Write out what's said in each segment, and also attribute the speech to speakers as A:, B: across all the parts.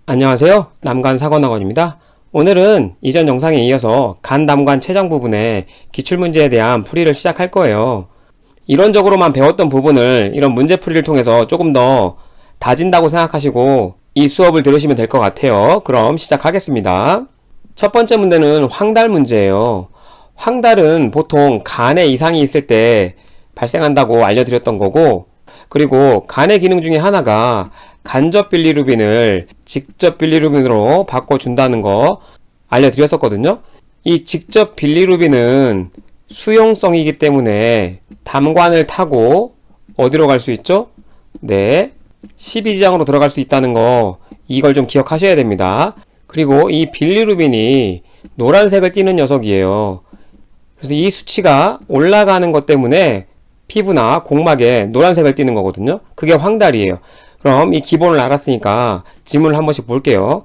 A: 안녕하세요. 남간사관학원입니다. 오늘은 이전 영상에 이어서 간담관 췌장 부분의 기출문제에 대한 풀이를 시작할 거예요. 이론적으로만 배웠던 부분을 이런 문제풀이를 통해서 조금 더 다진다고 생각하시고 이 수업을 들으시면 될 것 같아요. 그럼 시작하겠습니다. 첫 번째 문제는 황달 문제예요. 황달은 보통 간에 이상이 있을 때 발생한다고 알려드렸던 거고, 그리고 간의 기능 중에 하나가 간접 빌리루빈을 직접 빌리루빈으로 바꿔준다는 거 알려드렸었거든요. 이 직접 빌리루빈은 수용성이기 때문에 담관을 타고 어디로 갈 수 있죠? 네, 12지장으로 들어갈 수 있다는 거, 이걸 좀 기억하셔야 됩니다. 그리고 이 빌리루빈이 노란색을 띠는 녀석이에요. 그래서 이 수치가 올라가는 것 때문에 피부나 공막에 노란색을 띠는 거거든요. 그게 황달이에요. 그럼 이 기본을 알았으니까 지문을 한 번씩 볼게요.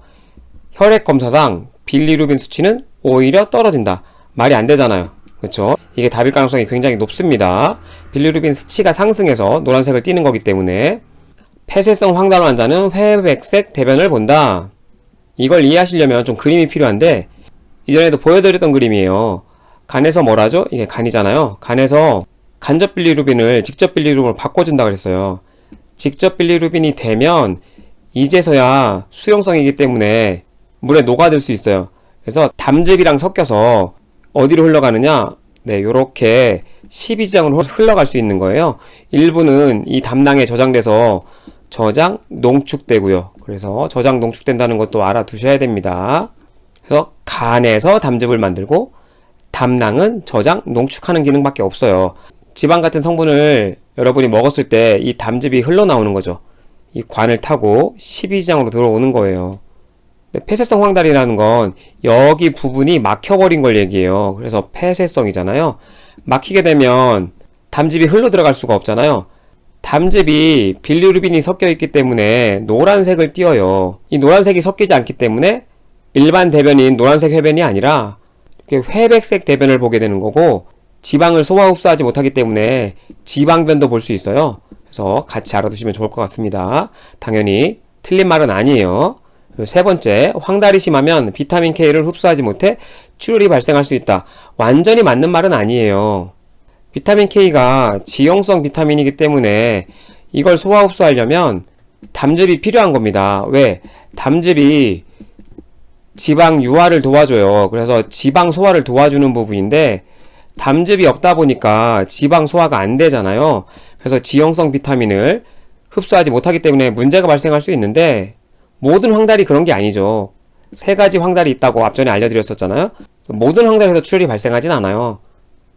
A: 혈액 검사상 빌리루빈 수치는 오히려 떨어진다. 말이 안 되잖아요. 그렇죠? 이게 답일 가능성이 굉장히 높습니다. 빌리루빈 수치가 상승해서 노란색을 띠는 거기 때문에. 폐쇄성 황달 환자는 회백색 대변을 본다. 이걸 이해하시려면 좀 그림이 필요한데, 이전에도 보여드렸던 그림이에요. 간에서 뭘 하죠? 이게 간이잖아요. 간에서 간접 빌리루빈을 직접 빌리루빈으로 바꿔준다 그랬어요. 직접 빌리루빈이 되면 이제서야 수용성이기 때문에 물에 녹아들 수 있어요. 그래서 담즙이랑 섞여서 어디로 흘러가느냐? 네, 요렇게 12지장으로 흘러갈 수 있는 거예요. 일부는 이 담낭에 저장돼서 저장, 농축되고요. 그래서 저장, 농축된다는 것도 알아두셔야 됩니다. 그래서 간에서 담즙을 만들고 담낭은 저장, 농축하는 기능밖에 없어요. 지방 같은 성분을 여러분이 먹었을 때 이 담즙이 흘러나오는 거죠. 이 관을 타고 12지장으로 들어오는 거예요. 폐쇄성 황달이라는 건 여기 부분이 막혀버린 걸 얘기해요. 그래서 폐쇄성이잖아요. 막히게 되면 담즙이 흘러 들어갈 수가 없잖아요. 담즙이 빌리루빈이 섞여 있기 때문에 노란색을 띄어요. 이 노란색이 섞이지 않기 때문에 일반 대변인 노란색 회변이 아니라 이렇게 회백색 대변을 보게 되는 거고, 지방을 소화 흡수하지 못하기 때문에 지방변도 볼 수 있어요. 그래서 같이 알아두시면 좋을 것 같습니다. 당연히 틀린 말은 아니에요. 세 번째, 황달이 심하면 비타민 K를 흡수하지 못해 출혈이 발생할 수 있다. 완전히 맞는 말은 아니에요. 비타민 K가 지용성 비타민이기 때문에 이걸 소화 흡수하려면 담즙이 필요한 겁니다. 왜? 담즙이 지방 유화를 도와줘요. 그래서 지방 소화를 도와주는 부분인데, 담즙이 없다 보니까 지방 소화가 안 되잖아요. 그래서 지용성 비타민을 흡수하지 못하기 때문에 문제가 발생할 수 있는데, 모든 황달이 그런 게 아니죠. 세 가지 황달이 있다고 앞전에 알려드렸었잖아요. 모든 황달에서 출혈이 발생하진 않아요.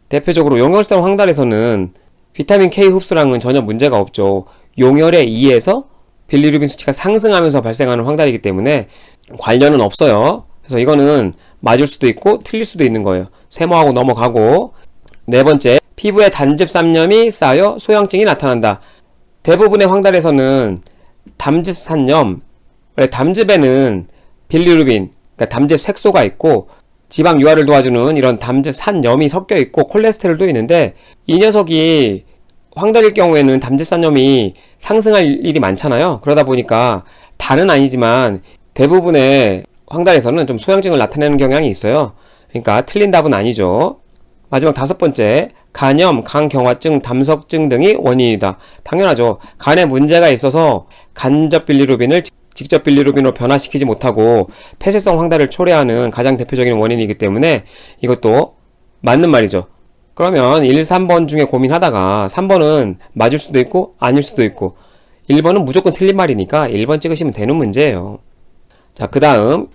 A: 대표적으로 용혈성 황달에서는 비타민 K 흡수량은 전혀 문제가 없죠. 용혈의 2에서 빌리루빈 수치가 상승하면서 발생하는 황달이기 때문에 관련은 없어요. 그래서 이거는 맞을 수도 있고 틀릴 수도 있는 거예요. 세모하고 넘어가고. 네 번째, 피부에 담즙산염이 쌓여 소양증이 나타난다. 대부분의 황달에서는 담즙산염, 원래 담즙에는 빌리루빈, 그러니까 담즙 색소가 있고 지방 유화를 도와주는 이런 담즙산염이 섞여 있고 콜레스테롤도 있는데, 이 녀석이 황달일 경우에는 담즙산염이 상승할 일이 많잖아요. 그러다 보니까 다는 아니지만 대부분의 황달에서는 좀 소양증을 나타내는 경향이 있어요. 그러니까 틀린 답은 아니죠. 마지막 다섯 번째, 간염, 간경화증, 담석증 등이 원인이다. 당연하죠. 간에 문제가 있어서 간접 빌리루빈을 직접 빌리루빈으로 변화시키지 못하고 폐쇄성 황달을 초래하는 가장 대표적인 원인이기 때문에 이것도 맞는 말이죠. 그러면 1, 3번 중에 고민하다가 3번은 맞을 수도 있고 아닐 수도 있고 1번은 무조건 틀린 말이니까 1번 찍으시면 되는 문제예요. 자, 그 다음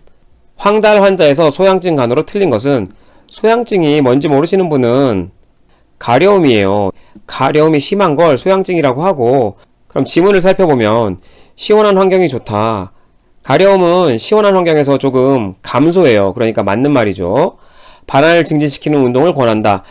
A: 황달 환자에서 소양증 간으로 틀린 것은, 소양증이 뭔지 모르시는 분은 가려움이에요. 가려움이 심한 걸 소양증이라고 하고, 그럼 지문을 살펴보면 시원한 환경이 좋다. 가려움은 시원한 환경에서 조금 감소해요. 그러니까 맞는 말이죠. 발안을 증진시키는 운동을 권한다.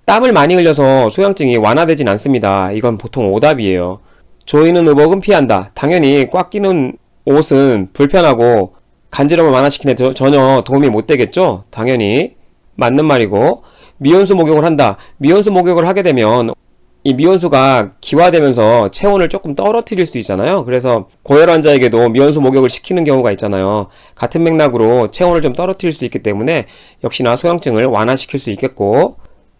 A: 땀을 많이 흘려서 소양증이 완화되진 않습니다. 이건 보통 오답이에요. 조이는 의복은 피한다. 당연히 꽉 끼는 옷은 불편하고 간지럼을 완화시키는 데 전혀 도움이 못 되겠죠? 당연히 맞는 말이고. 미온수 목욕을 한다. 미온수 목욕을 하게 되면 이 미온수가 기화되면서 체온을 조금 떨어뜨릴 수 있잖아요. 그래서 고열 환자에게도 미온수 목욕을 시키는 경우가 있잖아요. 같은 맥락으로 체온을 좀 떨어뜨릴 수 있기 때문에 역시나 소형증을 완화시킬 수 있겠고,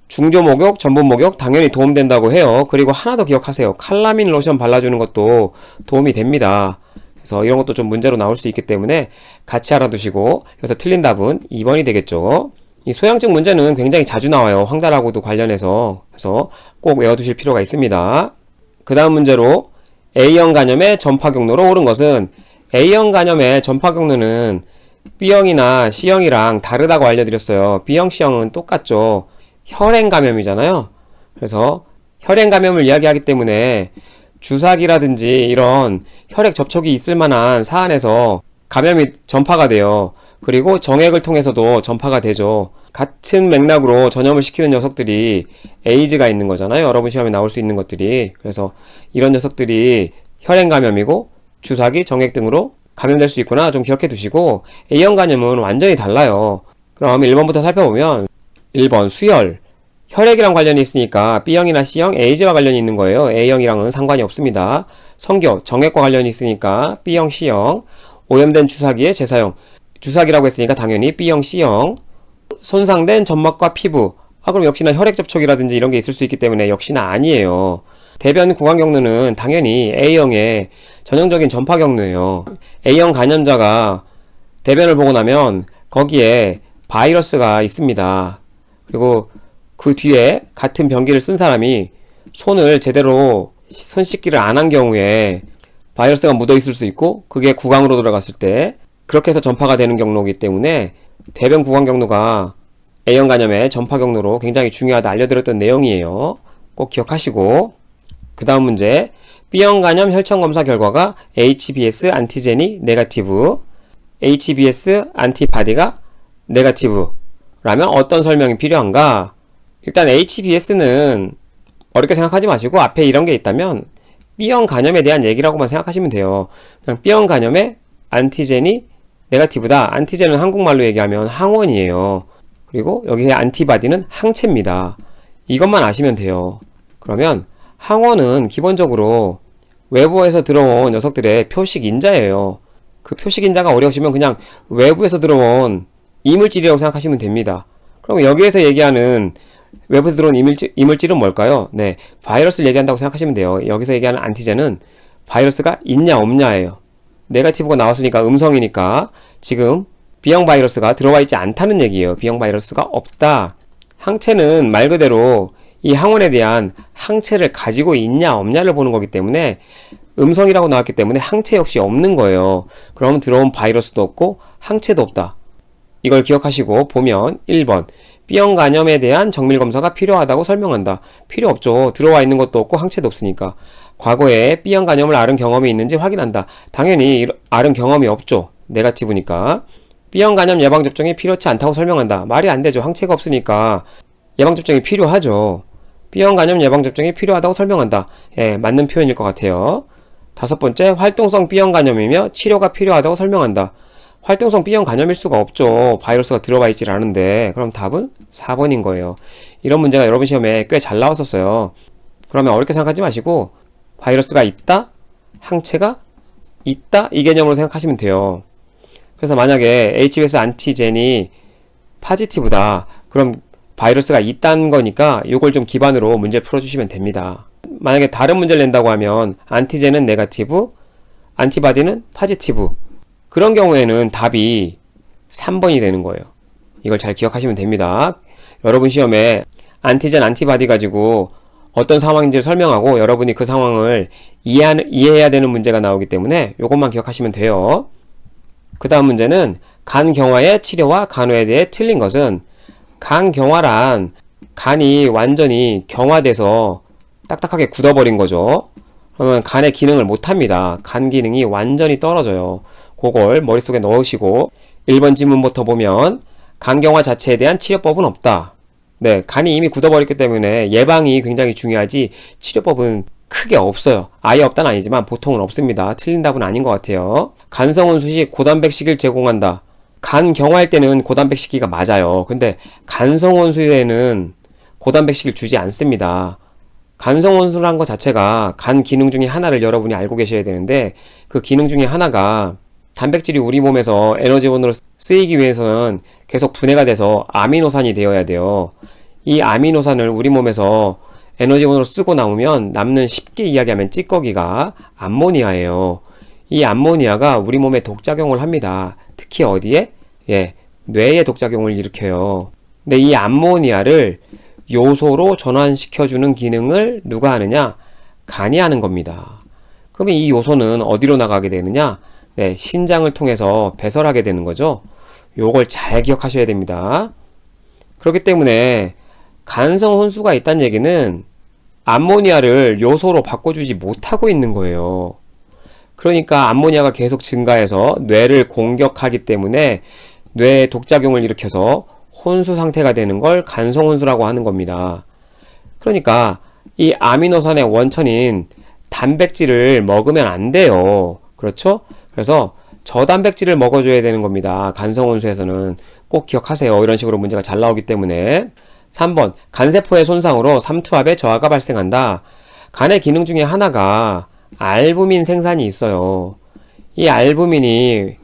A: 중조 목욕, 전분 목욕 당연히 도움된다고 해요. 그리고 하나 더 기억하세요. 칼라민 로션 발라주는 것도 도움이 됩니다. 그래서 이런 것도 좀 문제로 나올 수 있기 때문에 같이 알아두시고, 그래서 틀린 답은 2번이 되겠죠. 이 소양증 문제는 굉장히 자주 나와요. 황달하고도 관련해서. 그래서 꼭 외워두실 필요가 있습니다. 그 다음 문제로 A형 간염의 전파 경로로 옳은 것은, A형 간염의 전파 경로는 B형이나 C형이랑 다르다고 알려드렸어요. B형, C형은 똑같죠. 혈행 감염이잖아요. 그래서 혈행 감염을 이야기하기 때문에 주사기라든지 이런 혈액 접촉이 있을 만한 사안에서 감염이 전파가 돼요. 그리고 정액을 통해서도 전파가 되죠. 같은 맥락으로 전염을 시키는 녀석들이 에이즈가 있는 거잖아요. 여러분 시험에 나올 수 있는 것들이. 그래서 이런 녀석들이 혈행 감염이고 주사기, 정액 등으로 감염될 수 있구나 좀 기억해 두시고, A형 간염은 완전히 달라요. 그럼 1번부터 살펴보면 1번 수혈. 혈액이랑 관련이 있으니까 B형이나 C형, 에이즈와 관련이 있는 거예요. A형이랑은 상관이 없습니다. 성교, 정액과 관련이 있으니까 B형, C형. 오염된 주사기의 재사용. 주사기라고 했으니까 당연히 B형, C형. 손상된 점막과 피부. 그럼 역시나 혈액 접촉이라든지 이런 게 있을 수 있기 때문에 역시나 아니에요. 대변 구강 경로는 당연히 A형의 전형적인 전파 경로예요. A형 간염자가 대변을 보고 나면 거기에 바이러스가 있습니다. 그리고 그 뒤에 같은 변기를 쓴 사람이 손을 제대로 손 씻기를 안 한 경우에 바이러스가 묻어 있을 수 있고, 그게 구강으로 들어갔을 때 그렇게 해서 전파가 되는 경로이기 때문에 대변 구강 경로가 A형 간염의 전파 경로로 굉장히 중요하다 알려드렸던 내용이에요. 꼭 기억하시고, 그 다음 문제. B형 간염 혈청 검사 결과가 HBS 안티젠이 네거티브, HBS 안티바디가 네거티브 라면 어떤 설명이 필요한가? 일단 HBS는 어렵게 생각하지 마시고 앞에 이런 게 있다면 B형 간염에 대한 얘기라고만 생각하시면 돼요. 그냥 B형 간염의 안티젠이 네거티브다. 안티젠은 한국말로 얘기하면 항원이에요. 그리고 여기에 안티바디는 항체입니다. 이것만 아시면 돼요. 그러면 항원은 기본적으로 외부에서 들어온 녀석들의 표식 인자예요. 그 표식 인자가 어려우시면 그냥 외부에서 들어온 이물질이라고 생각하시면 됩니다. 그럼 여기에서 얘기하는 외부에서 들어온 이물질은 뭘까요? 네, 바이러스를 얘기한다고 생각하시면 돼요. 여기서 얘기하는 안티젠은 바이러스가 있냐 없냐예요. 네거티브가 나왔으니까 음성이니까 지금 B형 바이러스가 들어와 있지 않다는 얘기예요. B형 바이러스가 없다. 항체는 말 그대로 이 항원에 대한 항체를 가지고 있냐 없냐를 보는 거기 때문에 음성이라고 나왔기 때문에 항체 역시 없는 거예요. 그러면 들어온 바이러스도 없고 항체도 없다. 이걸 기억하시고 보면 1번 B형 간염에 대한 정밀검사가 필요하다고 설명한다. 필요 없죠. 들어와 있는 것도 없고 항체도 없으니까. 과거에 B형 간염을 앓은 경험이 있는지 확인한다. 당연히 앓은 경험이 없죠. 네거티브니까. B형 간염 예방접종이 필요치 않다고 설명한다. 말이 안 되죠. 항체가 없으니까 예방접종이 필요하죠. B형 간염 예방접종이 필요하다고 설명한다. 예, 맞는 표현일 것 같아요. 5번째, 활동성 B형 간염이며 치료가 필요하다고 설명한다. 활동성 B형 간염일 수가 없죠. 바이러스가 들어가 있질 않은데. 그럼 답은 4번인 거예요. 이런 문제가 여러분 시험에 꽤 잘 나왔었어요. 그러면 어렵게 생각하지 마시고 바이러스가 있다, 항체가 있다 이 개념으로 생각하시면 돼요. 그래서 만약에 HBS 안티젠이 파지티브다. 그럼 바이러스가 있다는 거니까 이걸 좀 기반으로 문제 풀어주시면 됩니다. 만약에 다른 문제를 낸다고 하면 안티젠은 네거티브, 안티바디는 파지티브. 그런 경우에는 답이 3번이 되는 거예요. 이걸 잘 기억하시면 됩니다. 여러분 시험에 안티젠, 안티바디 가지고 어떤 상황인지를 설명하고 여러분이 그 상황을 이해해야 되는 문제가 나오기 때문에 이것만 기억하시면 돼요. 그 다음 문제는 간경화의 치료와 간호에 대해 틀린 것은, 간경화란 간이 완전히 경화돼서 딱딱하게 굳어버린 거죠. 그러면 간의 기능을 못합니다. 간 기능이 완전히 떨어져요. 그걸 머릿속에 넣으시고 1번 질문부터 보면 간경화 자체에 대한 치료법은 없다. 네, 간이 이미 굳어버렸기 때문에 예방이 굉장히 중요하지 치료법은 크게 없어요. 아예 없다는 아니지만 보통은 없습니다. 틀린 답은 아닌 것 같아요. 간성온수시 고단백식을 제공한다. 간 경화할 때는 고단백식기가 맞아요. 근데 간성온수에는 고단백식을 주지 않습니다. 간성혼수라는 것 자체가 간 기능 중에 하나를 여러분이 알고 계셔야 되는데, 그 기능 중에 하나가 단백질이 우리 몸에서 에너지원으로 쓰이기 위해서는 계속 분해가 돼서 아미노산이 되어야 돼요. 이 아미노산을 우리 몸에서 에너지원으로 쓰고 나오면 남는, 쉽게 이야기하면 찌꺼기가 암모니아예요. 이 암모니아가 우리 몸에 독작용을 합니다. 특히 어디에? 뇌에 독작용을 일으켜요. 근데 이 암모니아를 요소로 전환시켜주는 기능을 누가 하느냐? 간이 하는 겁니다. 그러면 이 요소는 어디로 나가게 되느냐? 신장을 통해서 배설하게 되는 거죠. 요걸 잘 기억하셔야 됩니다. 그렇기 때문에 간성 혼수가 있다는 얘기는 암모니아를 요소로 바꿔주지 못하고 있는 거예요. 그러니까 암모니아가 계속 증가해서 뇌를 공격하기 때문에 뇌에 독작용을 일으켜서 혼수 상태가 되는 걸 간성 혼수라고 하는 겁니다. 그러니까 이 아미노산의 원천인 단백질을 먹으면 안 돼요. 그렇죠? 그래서 저단백질을 먹어줘야 되는 겁니다. 간성 혼수에서는 꼭 기억하세요. 이런 식으로 문제가 잘 나오기 때문에. 3번, 간세포의 손상으로 삼투압의 저하가 발생한다. 간의 기능 중에 하나가 알부민 생산이 있어요. 이 알부민이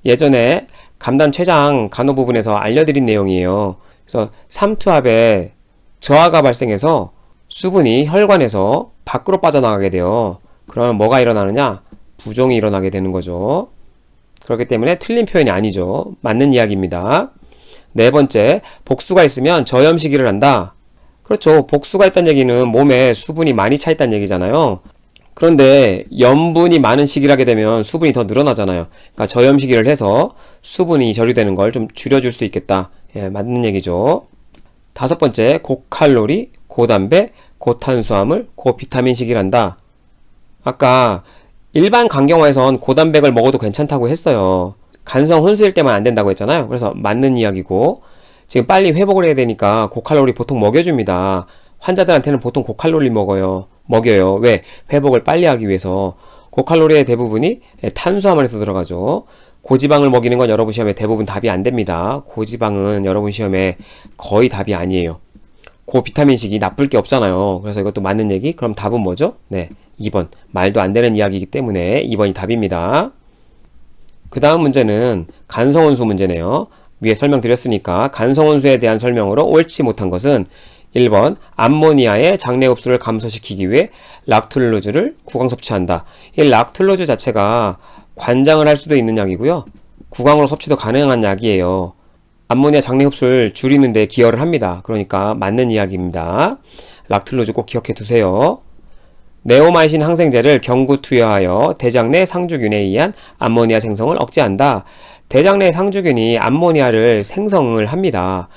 A: 예전에 감단 췌장 간호 부분에서 알려드린 내용이에요. 그래서 삼투압의 저하가 발생해서 수분이 혈관에서 밖으로 빠져나가게 돼요. 그러면 뭐가 일어나느냐? 부종이 일어나게 되는 거죠. 그렇기 때문에 틀린 표현이 아니죠. 맞는 이야기입니다. 네 번째, 복수가 있으면 저염식이를 한다. 그렇죠. 복수가 있다는 얘기는 몸에 수분이 많이 차 있다는 얘기잖아요. 그런데 염분이 많은 식이를 하게 되면 수분이 더 늘어나잖아요. 그러니까 저염식이를 해서 수분이 절유되는 걸 좀 줄여줄 수 있겠다. 맞는 얘기죠. 다섯 번째, 고칼로리, 고단백, 고탄수화물, 고비타민식이를 한다. 아까 일반 간경화에선 고단백을 먹어도 괜찮다고 했어요. 간성 혼수일 때만 안 된다고 했잖아요. 그래서 맞는 이야기고, 지금 빨리 회복을 해야 되니까 고칼로리 보통 먹여줍니다. 환자들한테는 보통 고칼로리 먹여요. 왜? 회복을 빨리 하기 위해서. 고칼로리의 대부분이 탄수화물에서 들어가죠. 고지방을 먹이는 건 여러분 시험에 대부분 답이 안 됩니다. 고지방은 여러분 시험에 거의 답이 아니에요. 고비타민식이 나쁠 게 없잖아요. 그래서 이것도 맞는 얘기? 그럼 답은 뭐죠? 2번. 말도 안 되는 이야기이기 때문에 2번이 답입니다. 그 다음 문제는 간성혼수 문제네요. 위에 설명드렸으니까 간성혼수에 대한 설명으로 옳지 못한 것은 1번, 암모니아의 장내 흡수를 감소시키기 위해 락툴로즈를 구강 섭취한다. 이 락툴로즈 자체가 관장을 할 수도 있는 약이고요. 구강으로 섭취도 가능한 약이에요. 암모니아 장내 흡수를 줄이는 데 기여를 합니다. 그러니까 맞는 이야기입니다. 락툴로즈 꼭 기억해 두세요. 네오마이신 항생제를 경구 투여하여 대장 내 상주균에 의한 암모니아 생성을 억제한다. 대장 내 상주균이 암모니아를 생성을 합니다.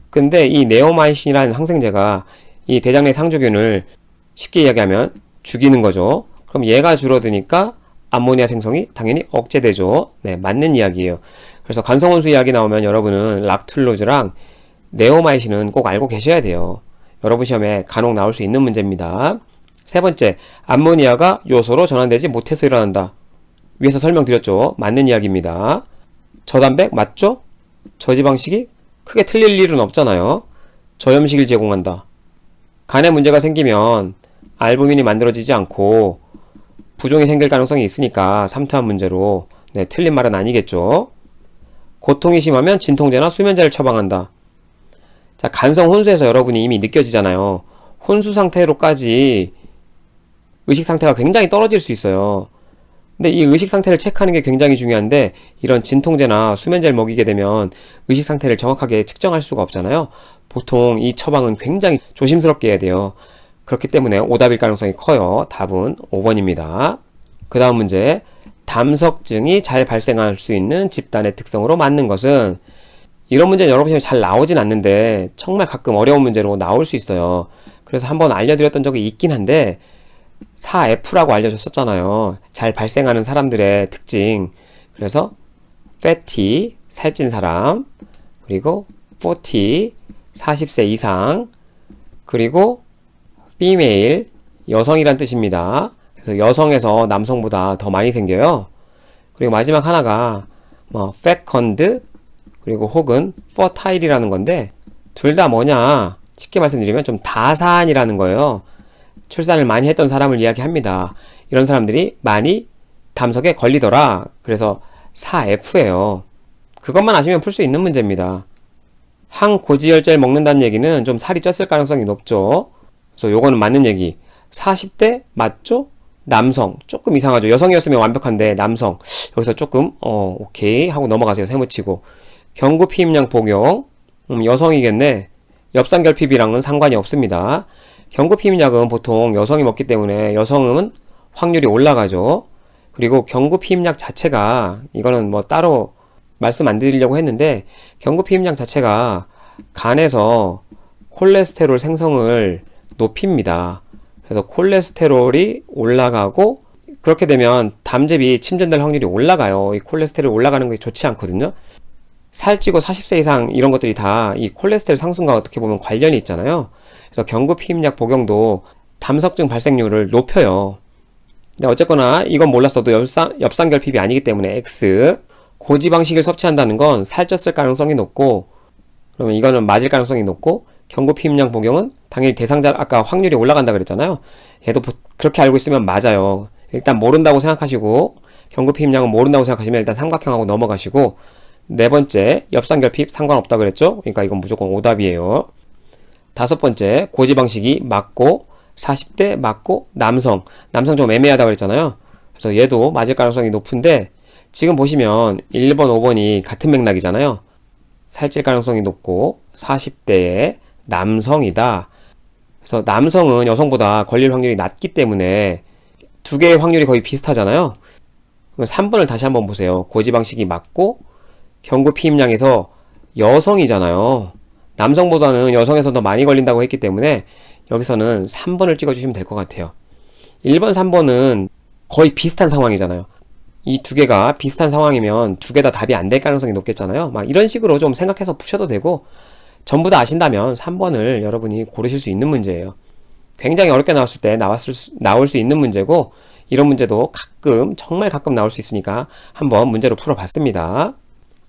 A: 근데 이 네오마이신이라는 항생제가 이 대장 내 상주균을 쉽게 이야기하면 죽이는 거죠. 그럼 얘가 줄어드니까 암모니아 생성이 당연히 억제되죠. 맞는 이야기예요. 그래서 간성혼수 이야기 나오면 여러분은 락툴로즈랑 네오마이신은 꼭 알고 계셔야 돼요. 여러분 시험에 간혹 나올 수 있는 문제입니다. 세 번째, 암모니아가 요소로 전환되지 못해서 일어난다. 위에서 설명드렸죠. 맞는 이야기입니다. 저단백 맞죠? 저지방식이 크게 틀릴 일은 없잖아요. 저염식을 제공한다. 간에 문제가 생기면 알부민이 만들어지지 않고 부종이 생길 가능성이 있으니까 삼투압 문제로 틀린 말은 아니겠죠. 고통이 심하면 진통제나 수면제를 처방한다. 자, 간성 혼수에서 여러분이 이미 느껴지잖아요. 혼수 상태로까지 의식 상태가 굉장히 떨어질 수 있어요. 근데 이 의식 상태를 체크하는 게 굉장히 중요한데, 이런 진통제나 수면제를 먹이게 되면 의식 상태를 정확하게 측정할 수가 없잖아요. 보통 이 처방은 굉장히 조심스럽게 해야 돼요. 그렇기 때문에 오답일 가능성이 커요. 답은 5번입니다. 그 다음 문제, 담석증이 잘 발생할 수 있는 집단의 특성으로 맞는 것은, 이런 문제는 여러분 시험에 잘 나오진 않는데 정말 가끔 어려운 문제로 나올 수 있어요. 그래서 한번 알려드렸던 적이 있긴 한데 4F라고 알려줬었잖아요. 잘 발생하는 사람들의 특징. 그래서 fatty, 살찐 사람, 그리고 40, 40세 이상, 그리고 female, 여성이란 뜻입니다. 그래서 여성에서 남성보다 더 많이 생겨요. 그리고 마지막 하나가 fecund, 그리고 혹은 fertile이라는 건데, 둘 다 뭐냐? 쉽게 말씀드리면 좀 다산이라는 거예요. 출산을 많이 했던 사람을 이야기합니다. 이런 사람들이 많이 담석에 걸리더라. 그래서 4F예요. 그것만 아시면 풀 수 있는 문제입니다. 항고지혈제를 먹는다는 얘기는 좀 살이 쪘을 가능성이 높죠. 그래서 요거는 맞는 얘기. 40대 맞죠? 남성 조금 이상하죠. 여성이었으면 완벽한데 남성 여기서 조금 오케이 하고 넘어가세요. 세무치고. 경구 피임약 복용 여성이겠네. 엽산결핍이랑은 상관이 없습니다. 경구 피임약은 보통 여성이 먹기 때문에 여성은 확률이 올라가죠. 그리고 경구 피임약 자체가 이거는 뭐 따로 말씀 안 드리려고 했는데 경구 피임약 자체가 간에서 콜레스테롤 생성을 높입니다. 그래서 콜레스테롤이 올라가고 그렇게 되면 담즙이 침전될 확률이 올라가요. 이 콜레스테롤 올라가는 게 좋지 않거든요. 살찌고 40세 이상 이런 것들이 다 이 콜레스테롤 상승과 어떻게 보면 관련이 있잖아요. 그래서 경구 피임약 복용도 담석증 발생률을 높여요. 근데 어쨌거나 이건 몰랐어도 엽산결핍이 아니기 때문에 X. 고지방식을 섭취한다는 건 살쪘을 가능성이 높고 그러면 이거는 맞을 가능성이 높고 경구 피임약 복용은 당연히 대상자 아까 확률이 올라간다 그랬잖아요. 얘도 그렇게 알고 있으면 맞아요. 일단 모른다고 생각하시고 경구 피임약은 모른다고 생각하시면 일단 삼각형하고 넘어가시고 네 번째 엽산결핍 상관없다 그랬죠. 그러니까 이건 무조건 오답이에요. 다섯 번째 고지방식이 맞고 40대 맞고 남성 좀 애매하다 그랬잖아요. 그래서 얘도 맞을 가능성이 높은데 지금 보시면 1번 5번이 같은 맥락이잖아요. 살찔 가능성이 높고 40대의 남성이다. 그래서 남성은 여성보다 걸릴 확률이 낮기 때문에 두 개의 확률이 거의 비슷하잖아요. 그럼 3번을 다시 한번 보세요. 고지방식이 맞고 경구 피임량에서 여성이잖아요. 남성보다는 여성에서 더 많이 걸린다고 했기 때문에 여기서는 3번을 찍어주시면 될 것 같아요. 1번, 3번은 거의 비슷한 상황이잖아요. 이 두 개가 비슷한 상황이면 두 개 다 답이 안 될 가능성이 높겠잖아요. 막 이런 식으로 좀 생각해서 푸셔도 되고 전부 다 아신다면 3번을 여러분이 고르실 수 있는 문제예요. 굉장히 어렵게 나왔을 때 나올 수 있는 문제고 이런 문제도 가끔 정말 가끔 나올 수 있으니까 한번 문제로 풀어봤습니다.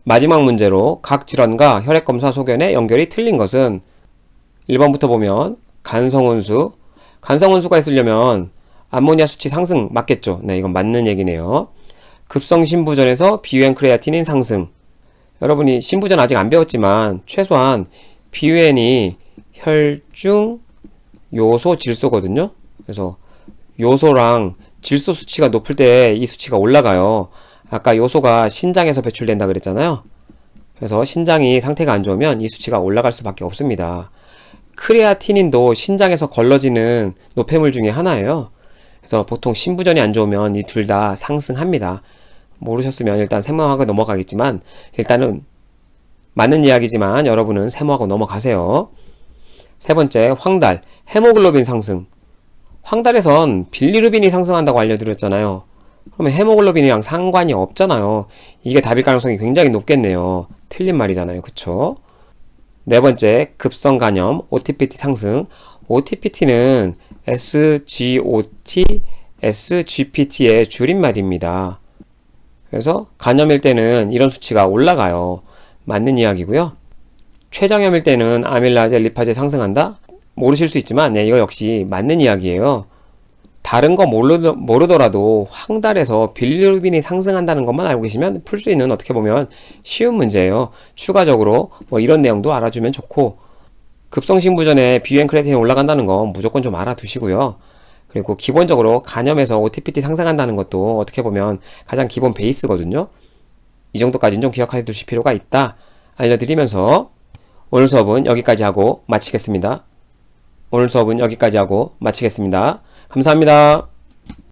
A: 마지막 문제로 각 질환과 혈액검사 소견의 연결이 틀린 것은 1번부터 보면 간성혼수가 있으려면 암모니아 수치 상승 맞겠죠? 네, 이건 맞는 얘기네요. 급성신부전에서 비유엔 크레아티닌 상승. 여러분이 신부전 아직 안 배웠지만 최소한 비유엔이 혈중 요소 질소거든요. 그래서 요소랑 질소 수치가 높을 때 이 수치가 올라가요. 아까 요소가 신장에서 배출된다 그랬잖아요. 그래서 신장이 상태가 안 좋으면 이 수치가 올라갈 수밖에 없습니다. 크레아티닌도 신장에서 걸러지는 노폐물 중에 하나예요. 그래서 보통 신부전이 안 좋으면 이 둘 다 상승합니다. 모르셨으면 일단 세모하고 넘어가겠지만 일단은 맞는 이야기지만 여러분은 세모하고 넘어가세요. 세 번째 황달, 헤모글로빈 상승. 황달에선 빌리루빈이 상승한다고 알려드렸잖아요. 그러면 헤모글로빈이랑 상관이 없잖아요. 이게 답일 가능성이 굉장히 높겠네요. 틀린 말이잖아요. 그쵸? 네 번째 급성 간염, OTPT 상승. OTPT는 SGOT, SGPT의 줄임말입니다. 그래서 간염일 때는 이런 수치가 올라가요. 맞는 이야기고요. 췌장염일 때는 아밀라제, 리파제 상승한다? 모르실 수 있지만 네, 이거 역시 맞는 이야기예요. 다른 거 모르더라도 황달에서 빌리루빈이 상승한다는 것만 알고 계시면 풀 수 있는 어떻게 보면 쉬운 문제예요. 추가적으로 뭐 이런 내용도 알아주면 좋고 급성신부전에 비유엔 크레아틴이 올라간다는 건 무조건 좀 알아두시고요. 그리고 기본적으로 간염에서 OTPT 상승한다는 것도 어떻게 보면 가장 기본 베이스거든요. 이 정도까지는 좀 기억해 두실 필요가 있다 알려드리면서 오늘 수업은 여기까지 하고 마치겠습니다. 감사합니다.